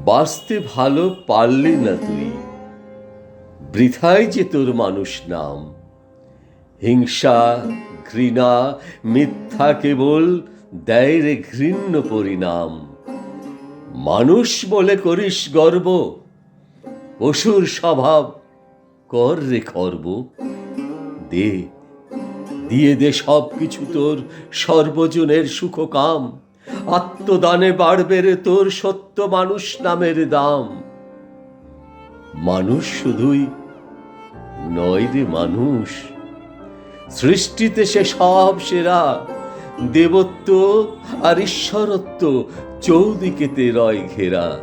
বাঁচতে ভালো পারলি না তুই, বৃথাই যে তোর মানুষ নাম। হিংসা, ঘৃণা, মিথ্যা কেবল দেয় রে ঘৃণ্য পরিণাম। মানুষ বলে করিস গর্ব, পশুর স্বভাব কর রে খর্ব। দে, দিয়ে দে সব কিছু তোর সর্বজনের সুখকাম। আত্মদানে বাড়বে রে তোর সত্য মানুষ নামের দাম। মানুষ শুধুই নয় রে মানুষ, সৃষ্টিতে সে সব সেরা। দেবত্ব আর ঈশ্বরত্ব চৌদিকেতে রয় ঘেরা।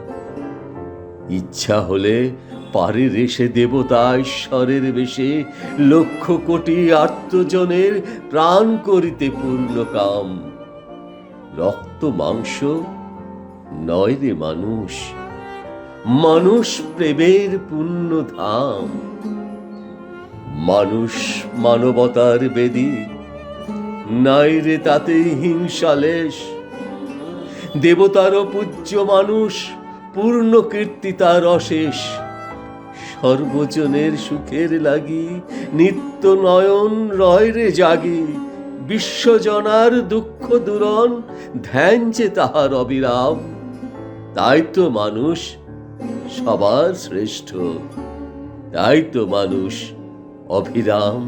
ইচ্ছা হলে পারে রে সে দেবতা ঈশ্বরের বেশে লক্ষ কোটি আত্মজনের প্রাণ করিতে পূর্ণ কাম। রক্ত মাংস নয় রে মানুষ, মানুষ প্রেমের পূর্ণ ধাম। মানুষ মানবতার বেদী, নাই রে তাতেই হিংসালেশ। দেবতারও পূজ্য মানুষ, পূর্ণ কীর্তি তার অশেষ। সর্বজনের সুখের লাগি নিত্য নয়ন রয় রে জাগি। বিশ্বজনার দুঃখ দূরণ ধ্যান যে তাহার অবিরাম। তাই তো মানুষ সবার শ্রেষ্ঠ, তাই তো মানুষ অভিরাম।